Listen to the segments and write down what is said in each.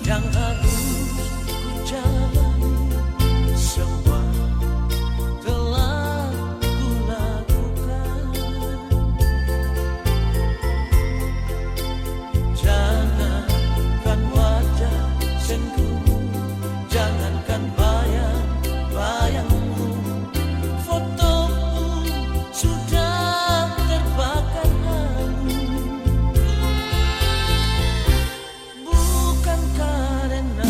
yang harus ku jalani, semua telah ku lakukan. Jangankan wajah sendumu, jangankan bayang-bayangmu, fotomu sudah terbakar hangus. Bukan karena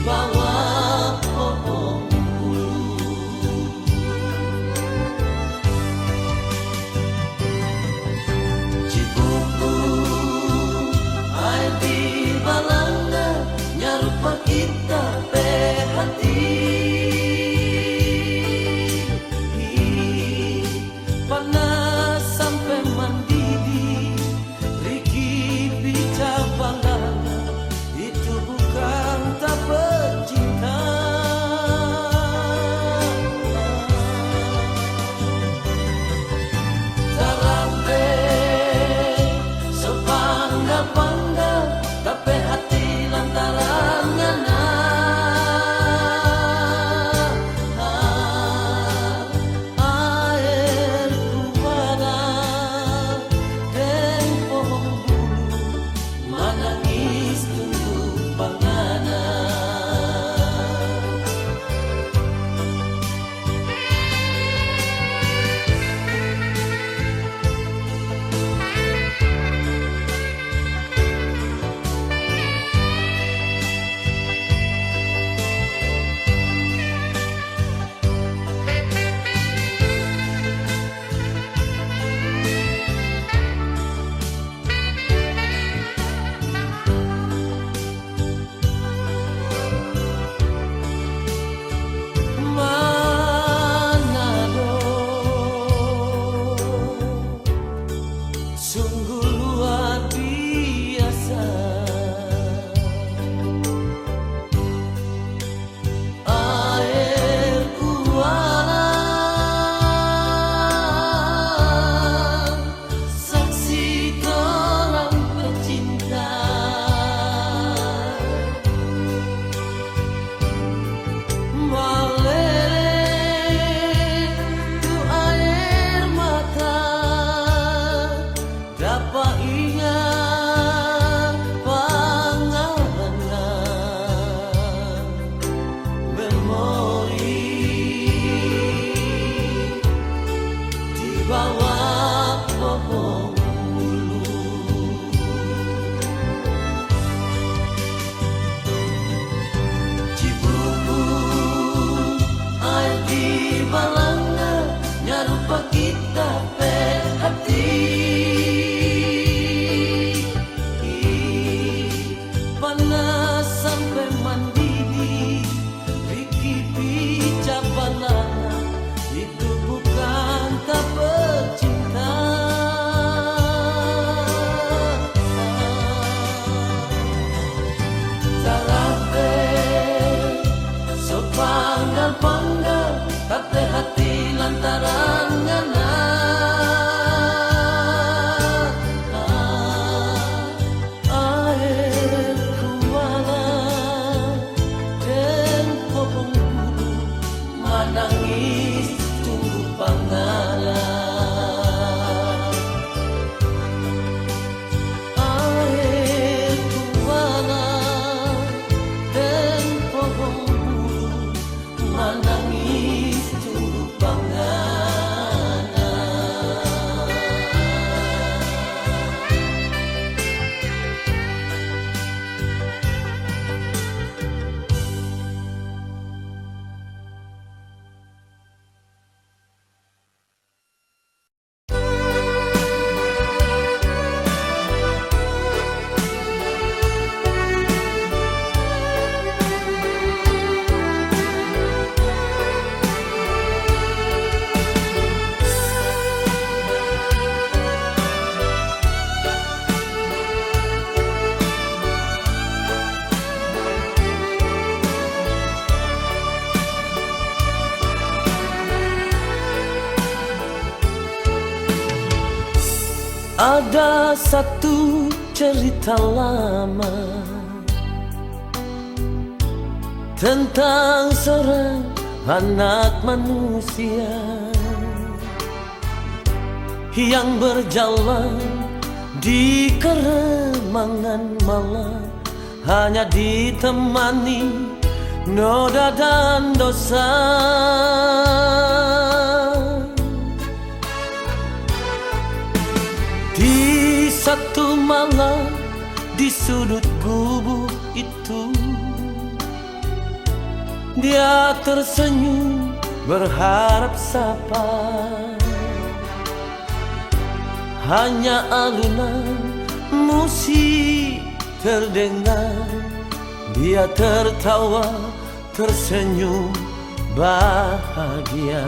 bawah pohon bulu. Cibuku air di balanga nyarupa kita pe hati. Panas sampai mendidih, Riki bica balanga, itu bukan tak bercinta. Tarampe sepangga-pangga, tapi hati lantaran ngana. Sungguh luar biasa air kualan, saksi orang pecinta. Meleleh tu air mata, dapat ingat panganan memori di bawah pohon bulu. Cibuku air di balanga nyarupa kita pe hati. Panas sampai mendidih, Riki bica balanga, itu bukan tak bercinta. Tarampe sepanggal-panggal, tapi hati lantaran ngana. Nangis tunggu panganan air kualan dan pohon bulu, menangis tunggu panganan. Ada satu cerita lama tentang seorang anak manusia yang berjalan di keremangan malam, hanya ditemani noda dan dosa. Di satu malam di sudut gubuk itu Dia tersenyum berharap sapa. Hanya alunan musik terdengar. Dia tertawa, tersenyum bahagia.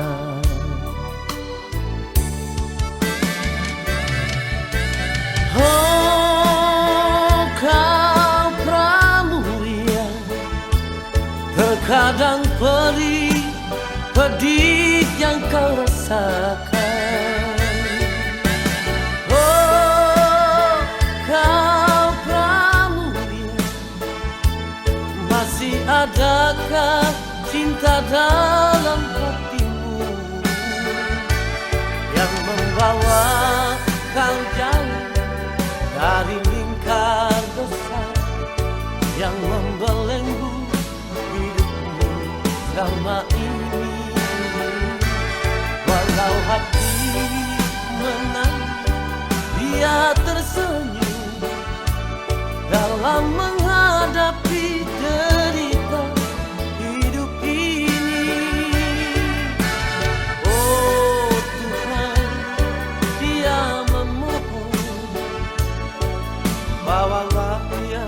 Oh, kau pramuria, terkadang perih, pedih yang kau rasakan. Oh, kau pramuria, masih adakah cinta dalam hatimu yang membawa kau jauh dari lingkar dosa yang membelenggu hidupmu selama ini. Walau hati menangis, dia tersenyum dalam menghadapi derita hidup ini. Oh Tuhan, dia memohon, bawalah dia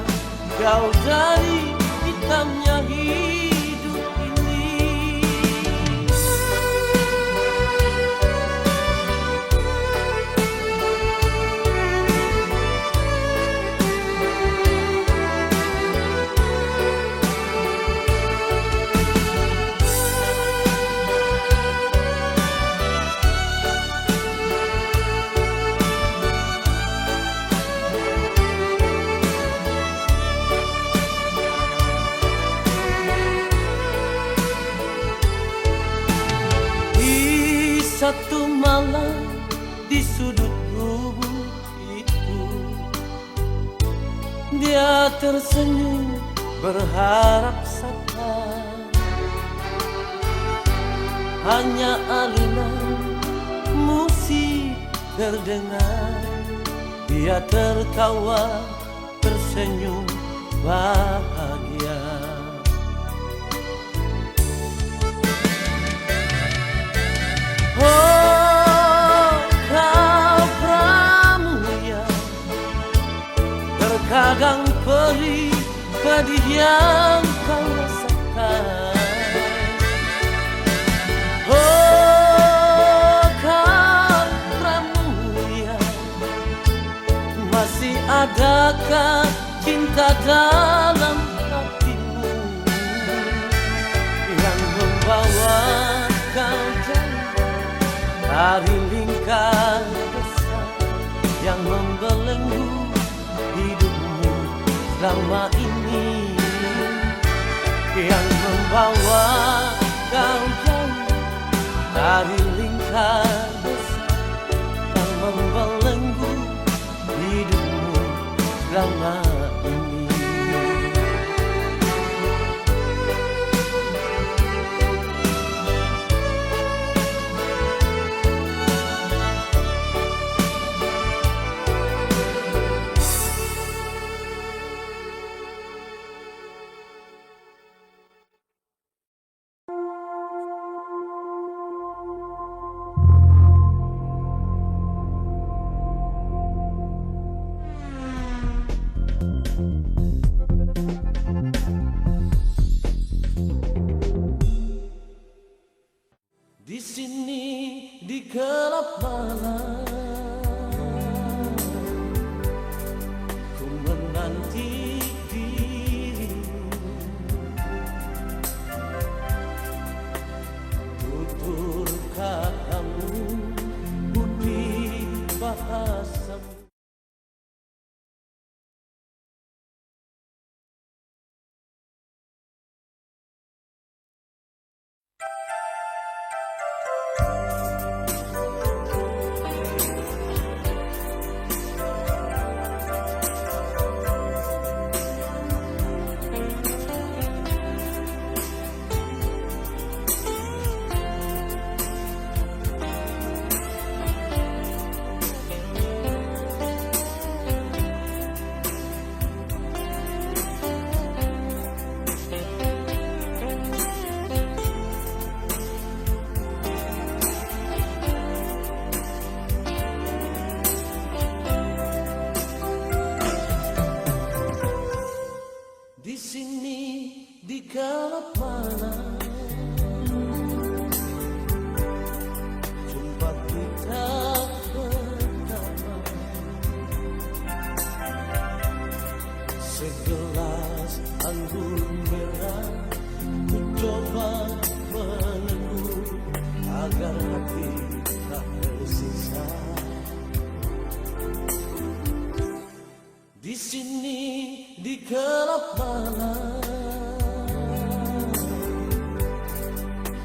jauh dari hitamnya hidup ini. Satu malam di sudut lubuk itu, dia tersenyum berharap sapa. Hanya alunan musik terdengar. Dia tertawa, tersenyum bahagia. Oh, kau pramuria, terkadang perih, pedih yang kau rasakan. Oh, kau pramuria, masih adakah cinta dalam hatimu yang membawa kau jauh dari lingkar dosa yang membelenggu hidupmu selama ini, yang membawa kau jauh dari lingkar dosa yang membelenggu hidupmu selama ini. Di sini di gelap malam, ku menanti dirimu. Tutur katamu, budi bahasamu. kala malam, jumpa kita pertama. Segelas anggur merah ku coba meneguk agar hati tak tersiksa. Di sini di gelap malam,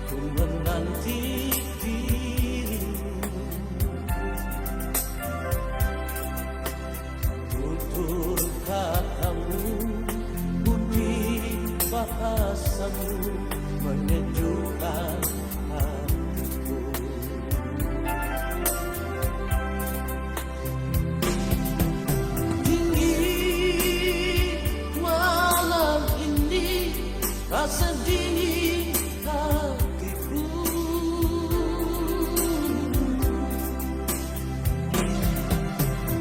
ku menanti dirimu. Tutur katamu, budi bahasamu menyejukkan hatiku. Rasa dingin hatiku,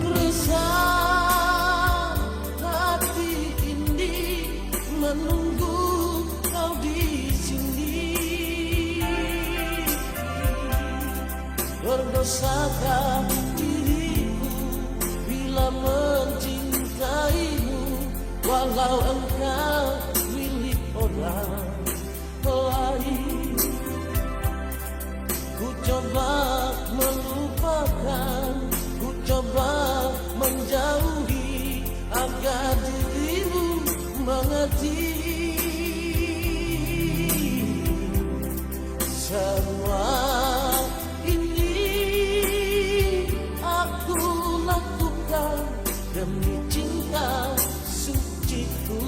resah hati ini menunggu kau di sini. Berdosakah diriku bila mencintaimu, walau engkau orang lain. Ku coba melupakan, ku coba menjauhi agar dirimu mengerti. Semua ini aku lakukan demi cinta suciku.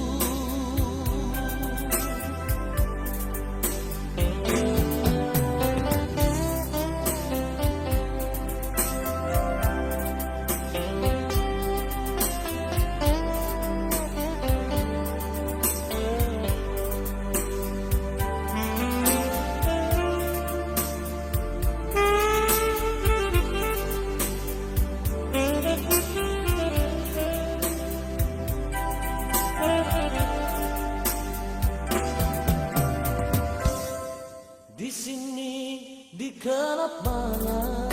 Di sini di gelap malam,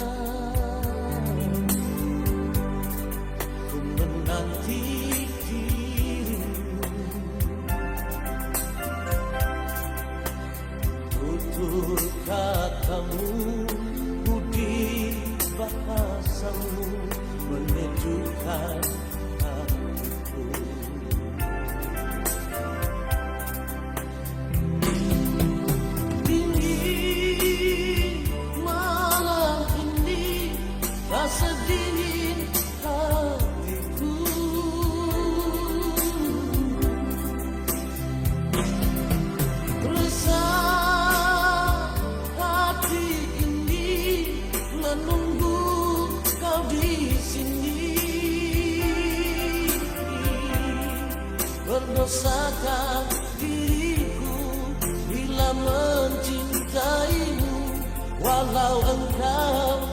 ku menanti dirimu. Tutur katamu, budi bahasamu menyejukkan hatiku. Rasa dingin hatiku, resah hati ini menunggu kau di sini. Berdosakah diriku bila mencintaimu, walau engkau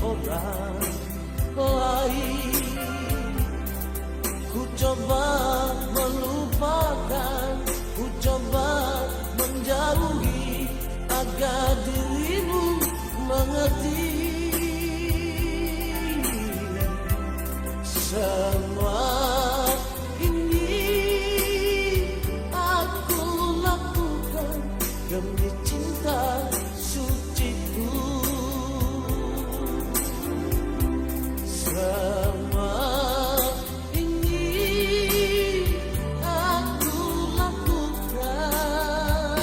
orang lain. Ku coba melupakan, ku coba menjauhi agar dirimu mengerti. Semua ini aku lakukan demi cinta suciku. Semua ini aku lakukan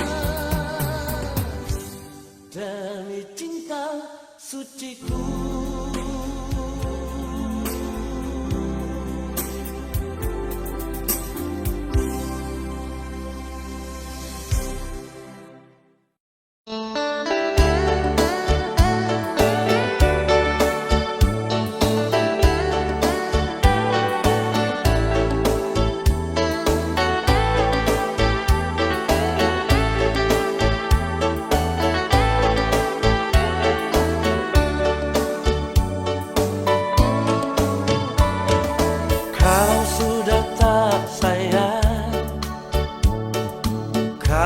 demi cinta suciku.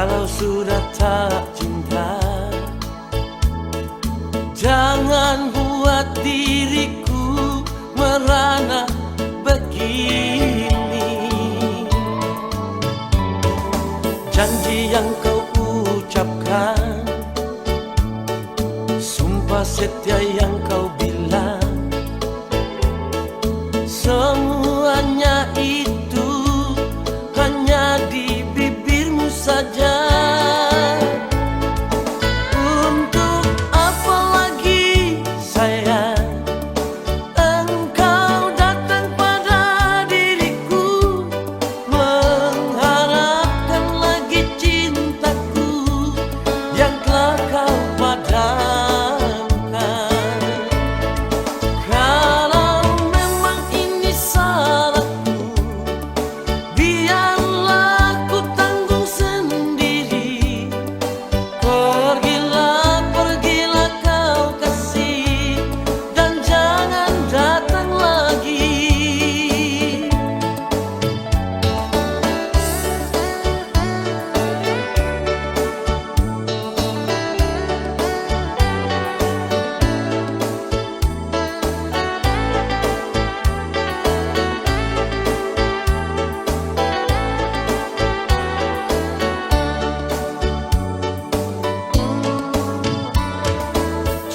Kalau sudah tak cinta, jangan buat diriku merana begini. Janji yang kau ucapkan, sumpah setia yang kau bilang, semuanya itu hanya di bibirmu saja. Untuk apa lagi sayang engkau datang pada diriku, mengharapkan lagi cintaku yang telah kau padamkan. Kalau memang ini salahku, biarlah ku tanggung sendiri. Pergilah, pergilah kau kasih, dan jangan datang lagi.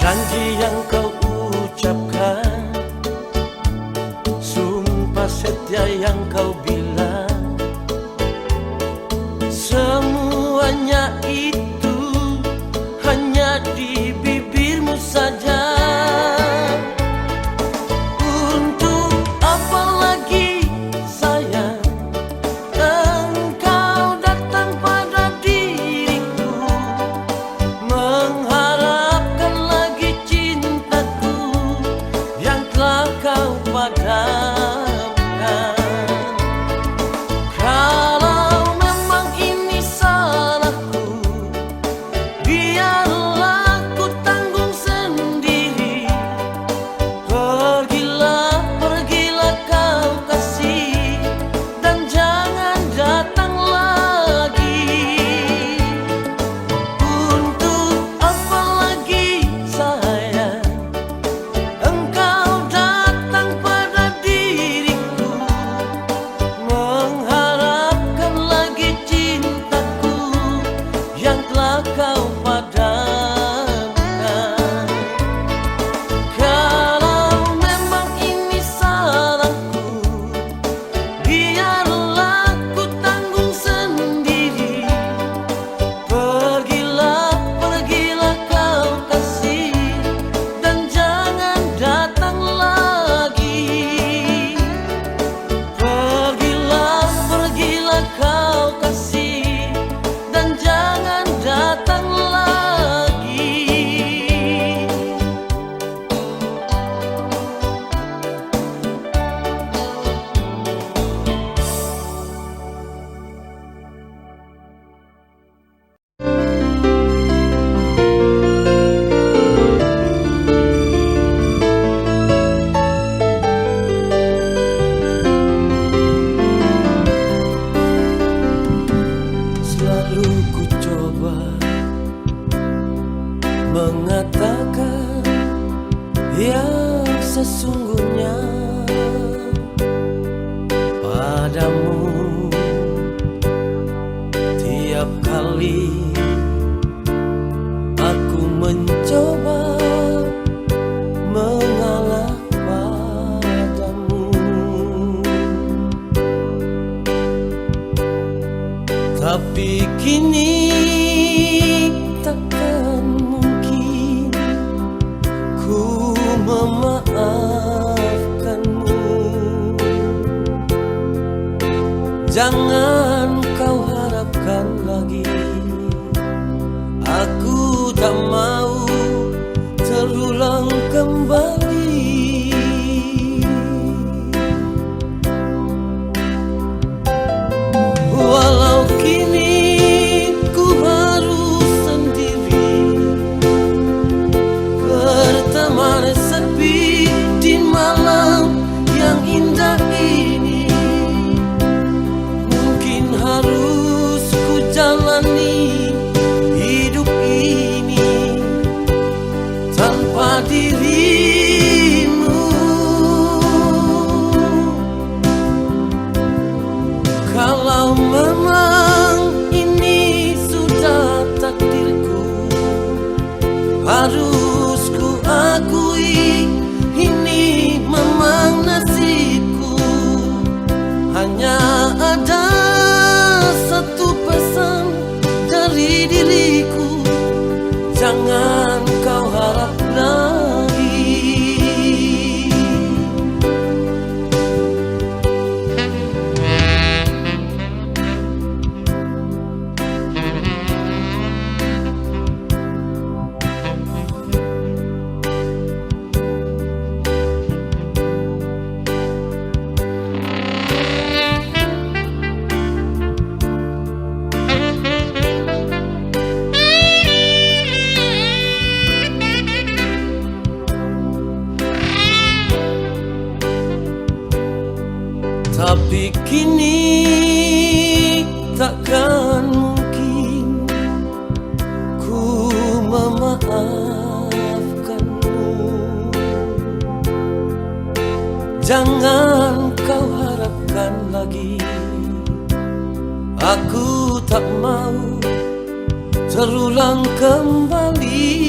Janji yang kau ucapkan, sumpah setia yang kau bilang, semuanya itu hanya di bibirmu saja. Untuk apa lagi sayang engkau datang pada diriku, mengharapkan lagi cintaku yang telah kau padamkan. Kalau memang ini salahku, biarlah ku tanggung sendiri. Pergilah, pergilah kau kasih, dan jangan datang lagi. Untuk apa lagi sayang engkau datang pada diriku, mengharapkan lagi cintaku yang telah kau padamkan. Kalau memang ini salahku, biarlah ku tanggung sendiri. Pergilah, pergilah kau kasih, dan jangan datang lagi. Pergilah, pergilah kau kasih, dan jangan datang lagi. Selalu ku coba mengatakan yang sesungguhnya padamu. Tiap kali aku mencoba mengalah padamu, tapi kini takkan mungkin ku memaafkanmu. Jangan kau harapkan lagi, aku tak mau terulang kembali. Walau kini ku harus sendiri, berteman sepi di malam yang indah ini. Mungkin harus ku jalani Jangan kau harapkan lagi. Aku tak mau terulang kembali.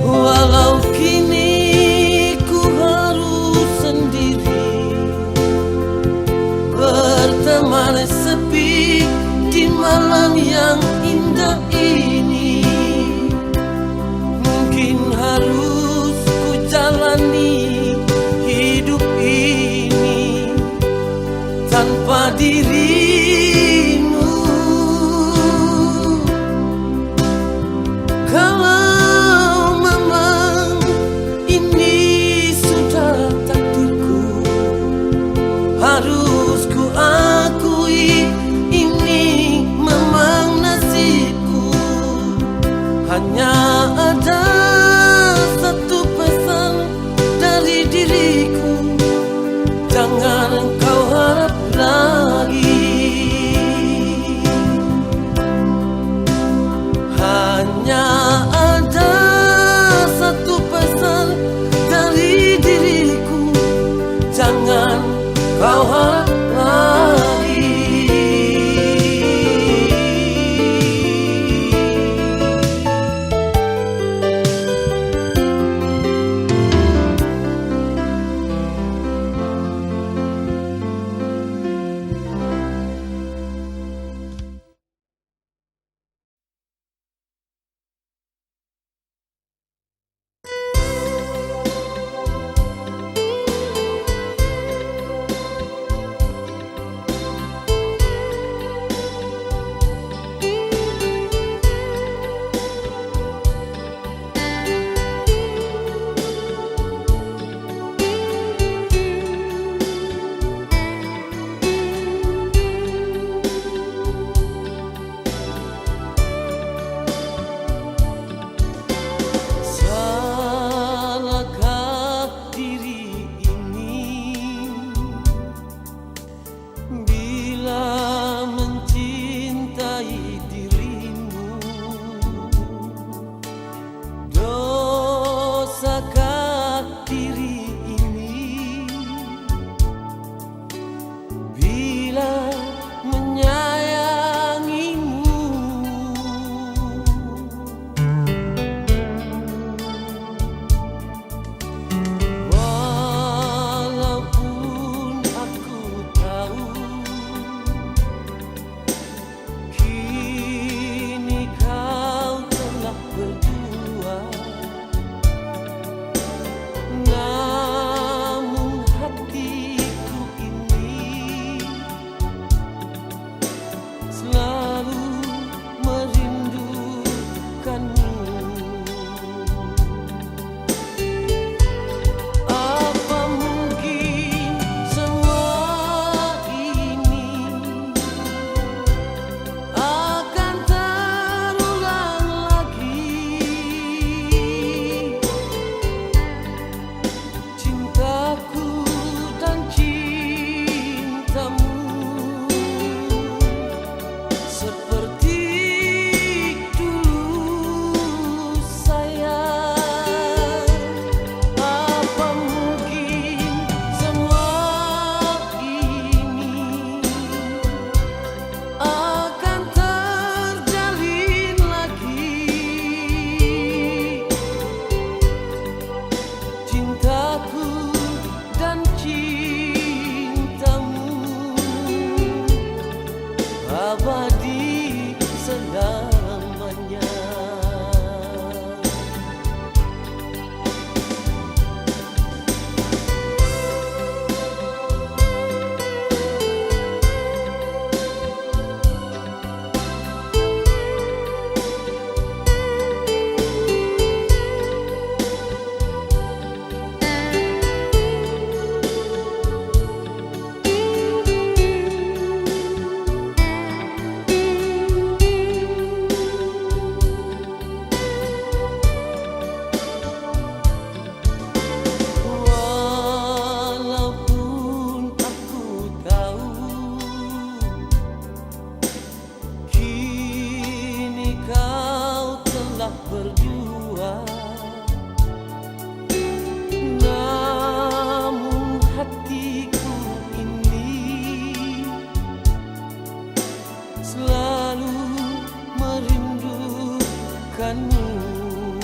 Walau kini ku harus sendiri, berteman sepi di malam yang indah ini. Mungkin harus ku jalani hidup ini tanpa dirimu. Kalau memang ini sudah takdirku, harus ku akui ini memang nasibku. Hanya ada satu pesan dari diriku, jangan kau harap lagi. denganmu.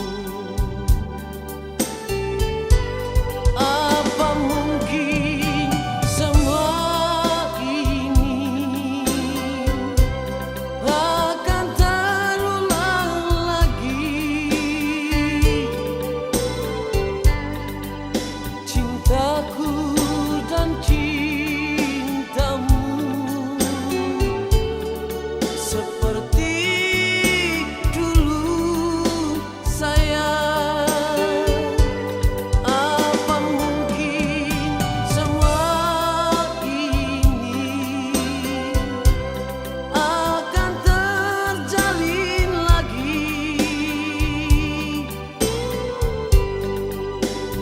Apa mungkin semua ini akan terulang lagi? Cintaku dan cintamu seperti dulu, sayang. Apa mungkin semua ini akan terjalin lagi?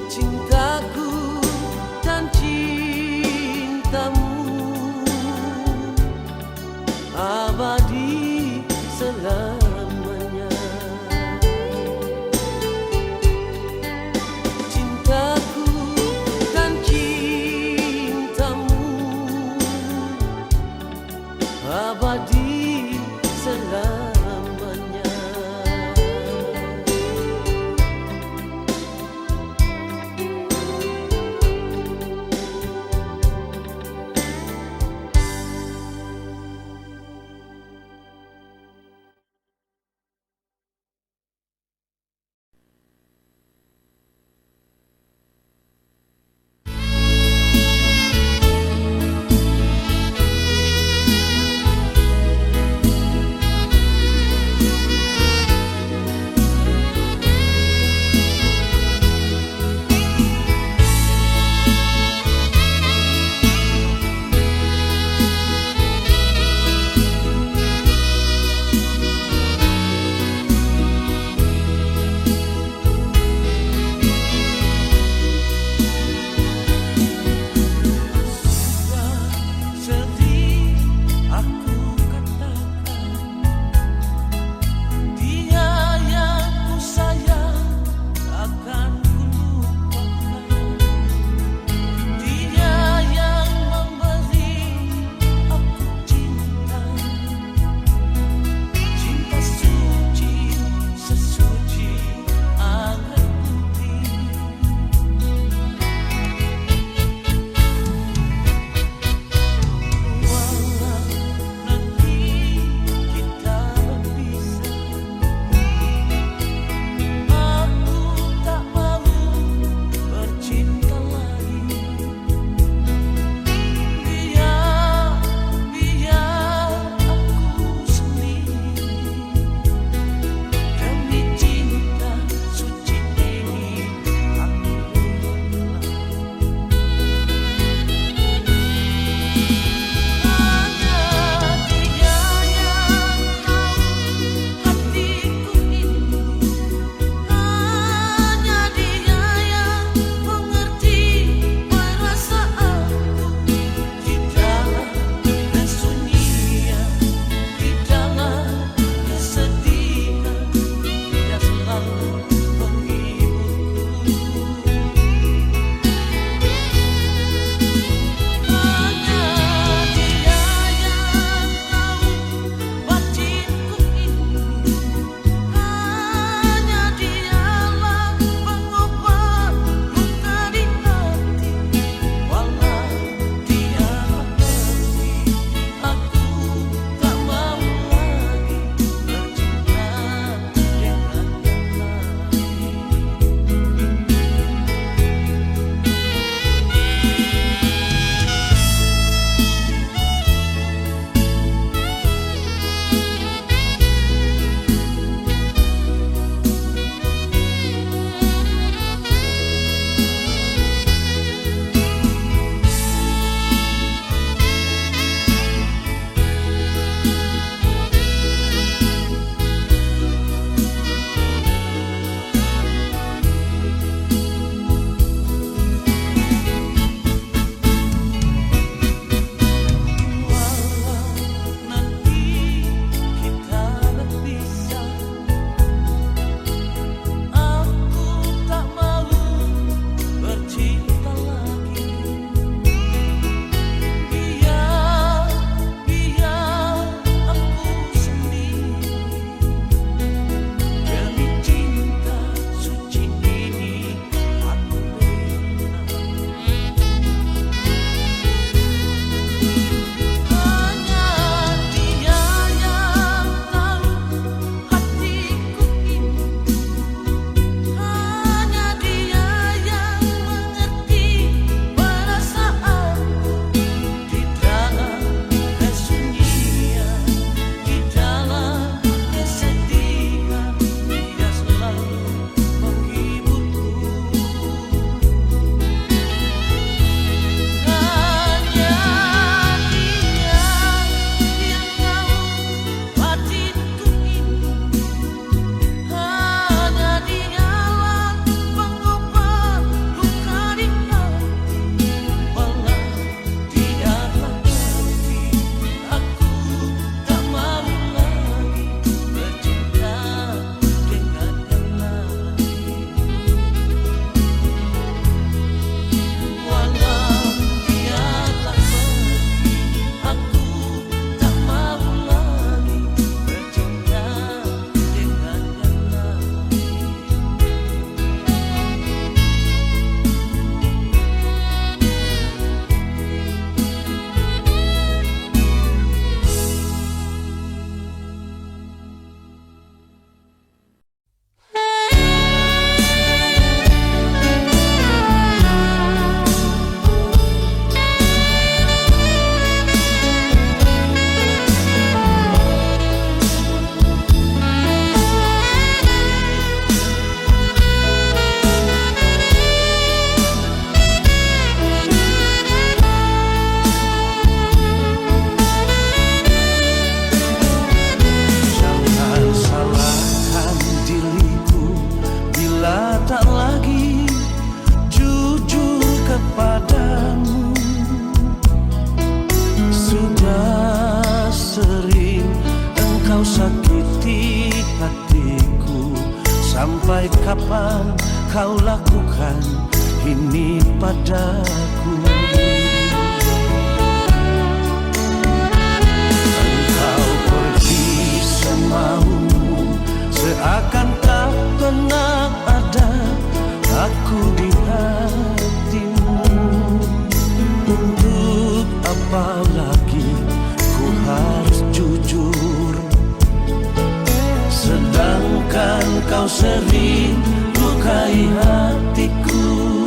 Cintaku dan cintamu abadi selamanya. Cintaku dan cintamu abadi selamanya. apa kau lakukan ini padaku. Engkau pergi semaumu, seakan tak pernah ada aku di hatimu. Untuk apa lagi ku harus jujur, sedangkan kau sering lukai hatiku.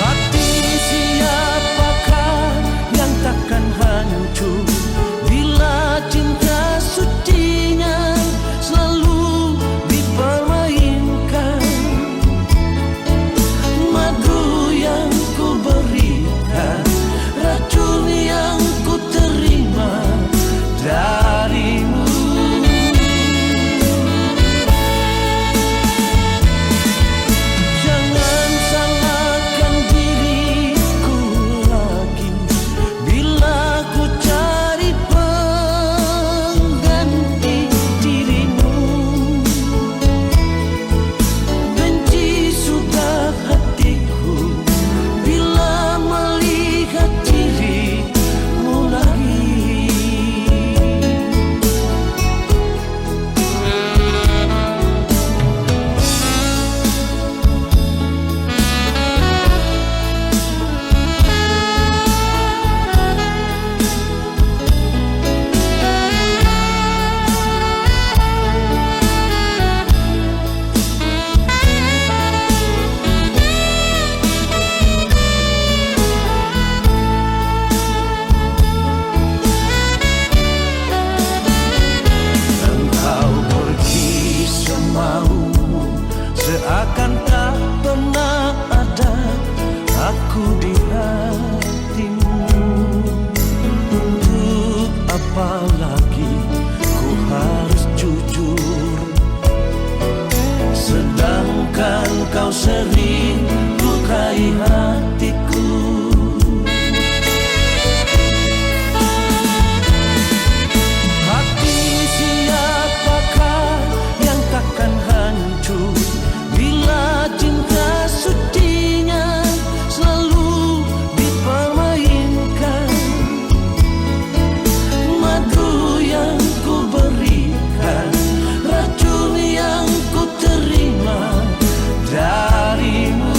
Hati siapakah yang takkan hancur bila cinta sucinya selalu dipermainkan. Madu yang ku berikan, racun yang ku terima darimu. Jangan salahkan diriku lagi bila ku cari pengganti dirimu. Benci sudah hatiku bila melihat dirimu lagi. Engkau pergi semaumu, seakan tak pernah ada aku di hatimu. Untuk apa lagi ku harus jujur, sedangkan kau sering lukai hatiku. Hati siapakah yang takkan hancur bila cinta sucinya selalu dipermainkan. Madu yang ku berikan, racun yang ku terima darimu.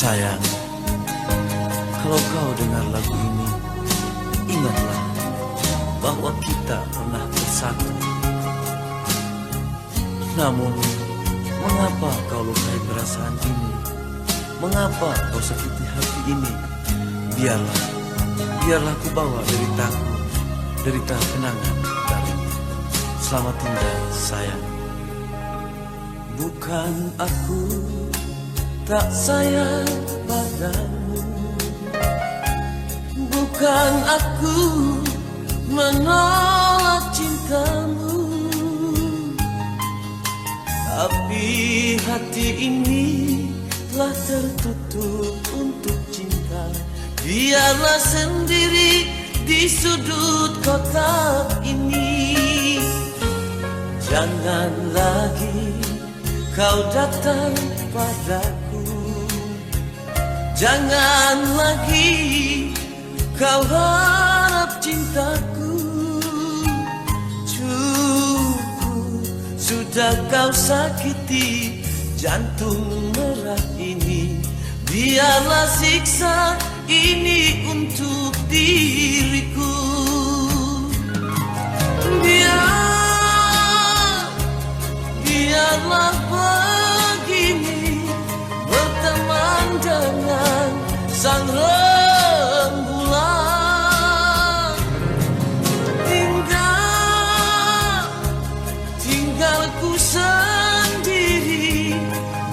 Sayang, kalau kau dengar lagu ini, ingatlah bahwa kita pernah bersatu. Namun, mengapa kau lukai perasaan ini? Mengapa kau sakiti hati ini? Biarlah ku bawa derita kenangan darimu. Selamat tinggal sayang. Bukan aku tak sayang padamu, bukan aku menolak cintamu, tapi hati ini telah tertutup untuk cinta. Biarlah sendiri di sudut kotak ini. Jangan lagi kau datang padaku, jangan lagi kau harap cintaku. Cukup sudah kau sakiti jantung merah ini. Biarlah siksa ini untuk diriku. Biarlah begini, berteman dengan sang rembulan. Tinggal ku sendiri,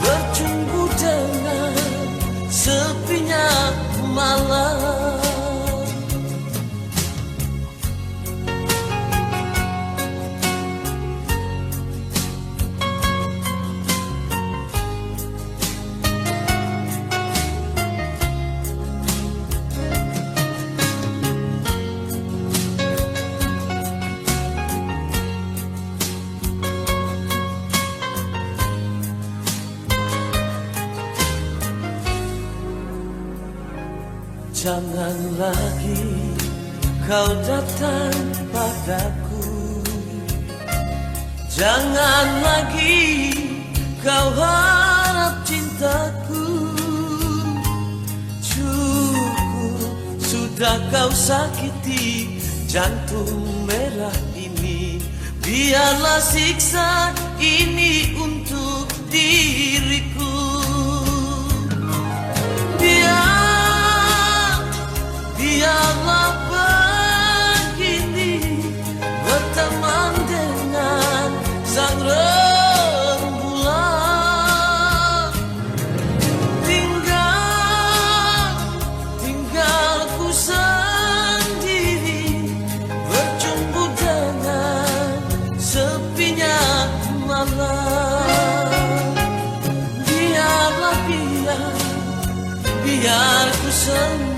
bercumbu dengan sepinya malam. Jangan lagi kau datang padaku, jangan lagi kau harap cintaku. Cukup sudah kau sakiti jantung merah ini. Biarlah siksa ini untuk diriku. Biarlah begini, berteman dengan sang rembulan. Tinggal ku sendiri, bercumbu dengan sepinya malam. Biar ku sendiri.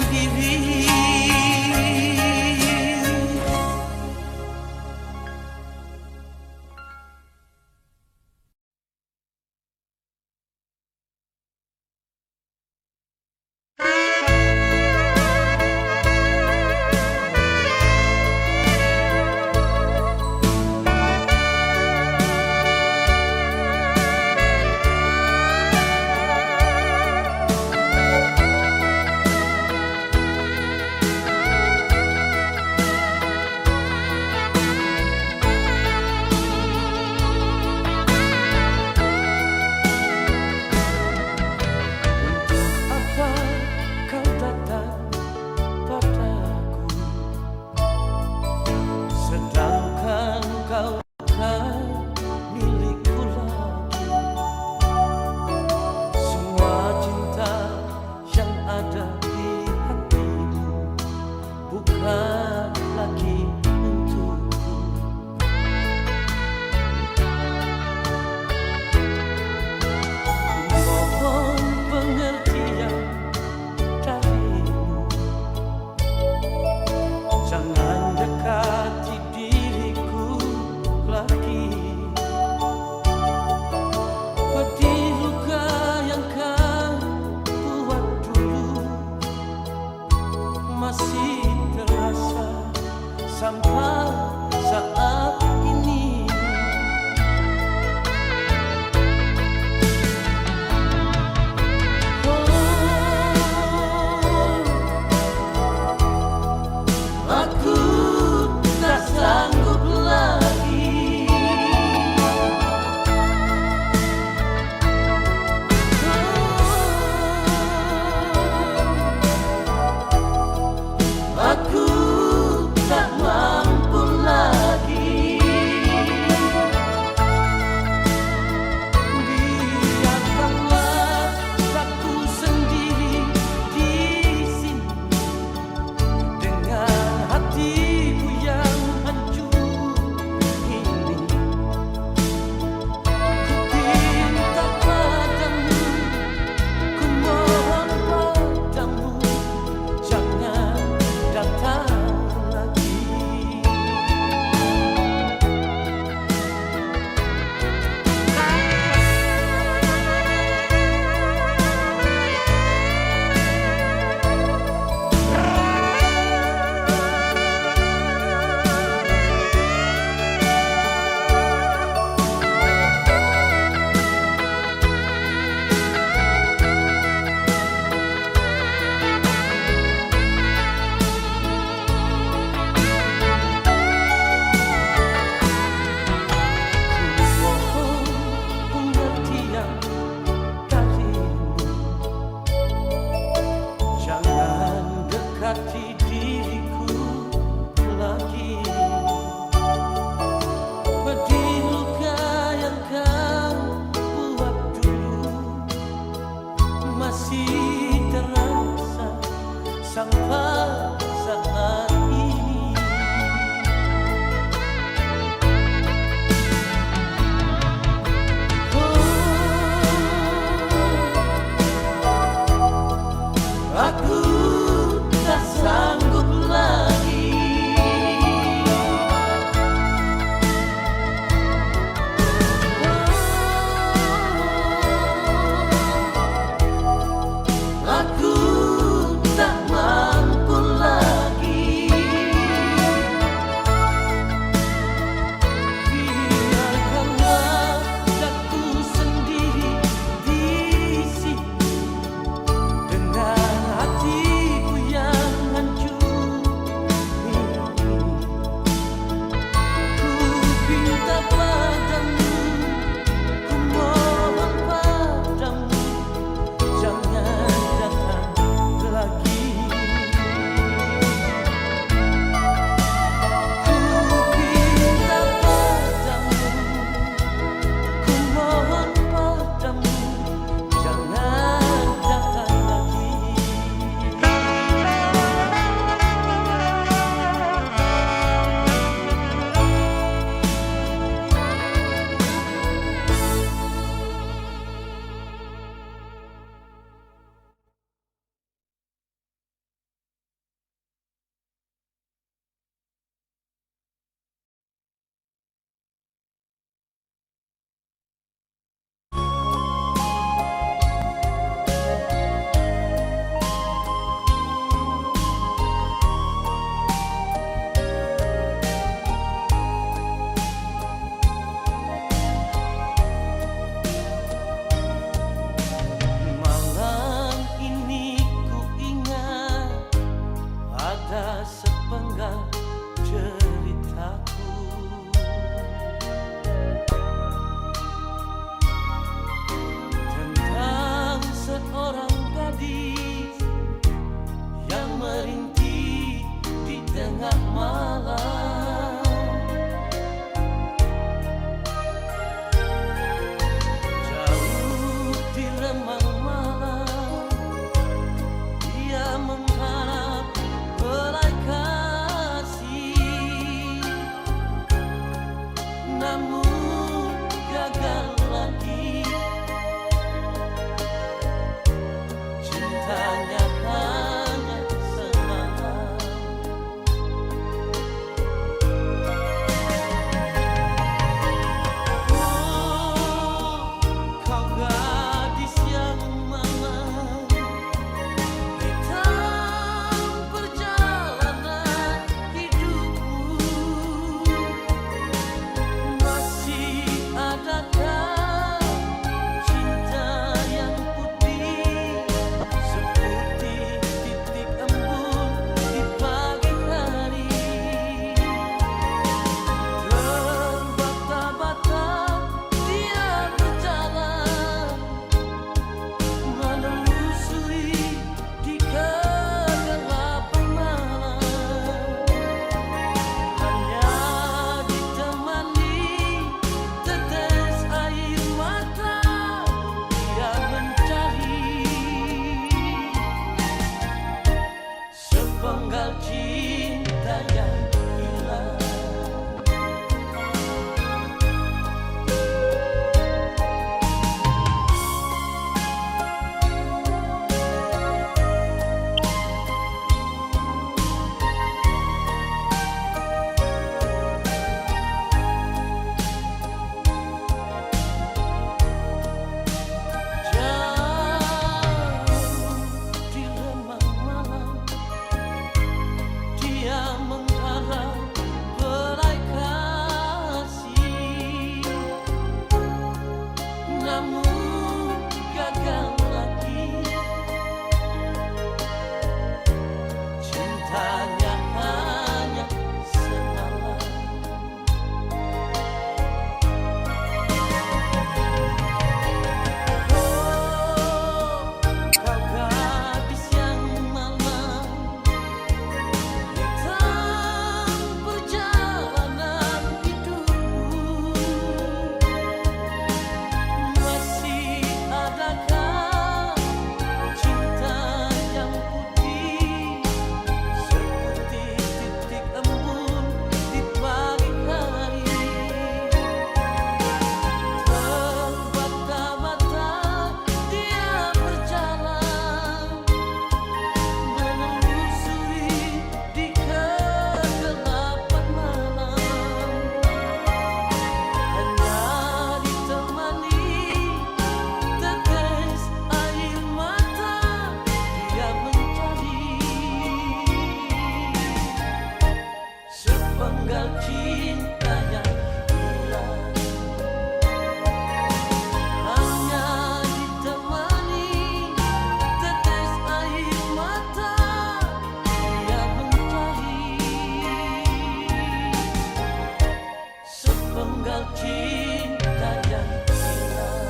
tanggal cinta yang hilang.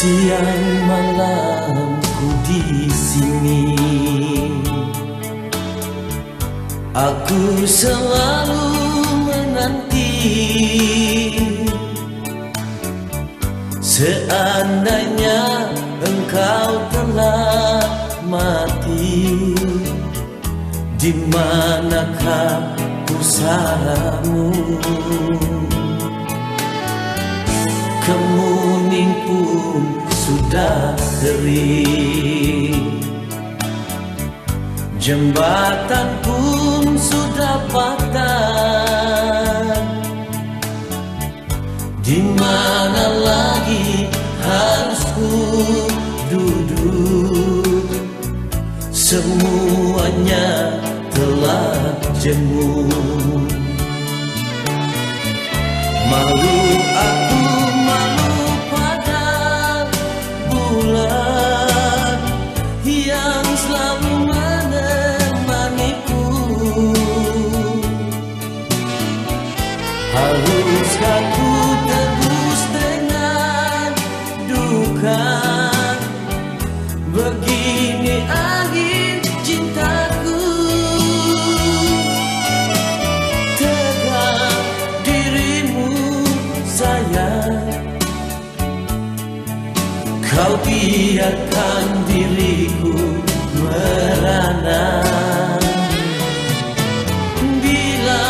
Siang malamku di sini, aku selalu menanti. Seandainya engkau telah mati, di manakah pusaramu? Kemuning pun sudah kering, jembatan pun sudah patah. Di mana lagi harus ku duduk? Semuanya telah jemu. Malu aku, malu pada bulan yang selalu menemaniku. Haruskah ku tebus dengan duka? Begini akhir cintaku. Tegak dirimu sayang, kau biarkan diriku merana. Bila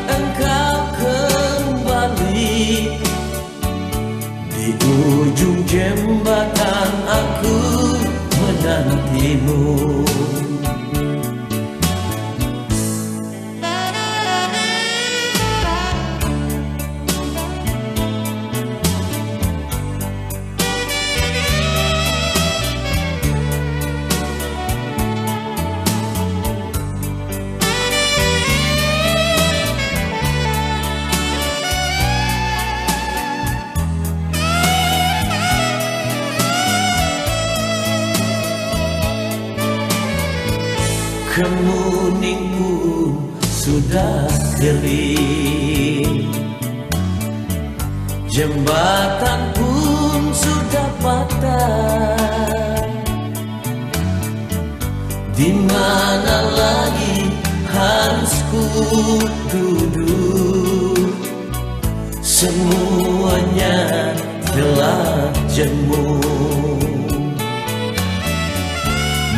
engkau kembali, di ujung jembatan aku menantimu. Kemuning pun sudah kering, jembatan pun sudah patah. Di mana lagi harus ku duduk? Semuanya telah jemu.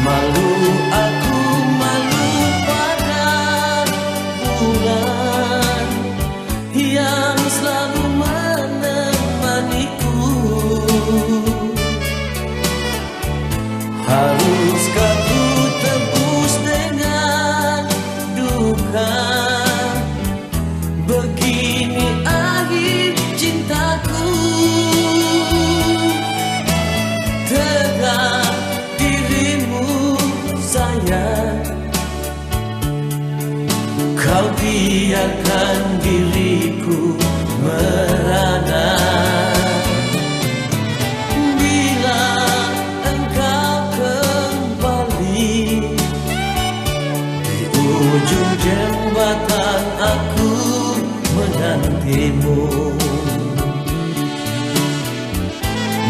Malu aku, malu pada bulan yang selalu menemaniku. Haruskah ku tebus dengan duka? Begini akhir cintaku. Tegak dirimu sayang, kau biarkan diriku merana. Bila engkau kembali, di ujung jembatan aku menantimu.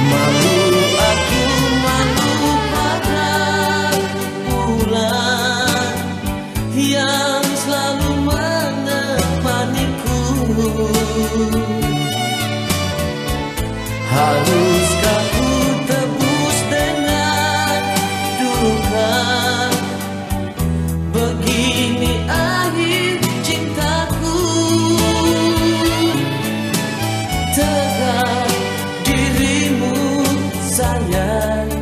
Malu aku, malu pada bulan yang selalu menemaniku. Haruskah ku tebus dengan duka? Begini akhir cintaku. Tegak dirimu sayang,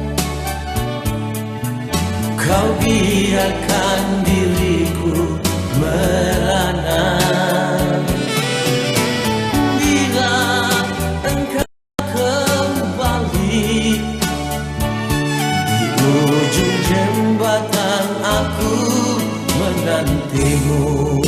kau biarkan diriku merana. Bila engkau kembali, di ujung jembatan aku menantimu.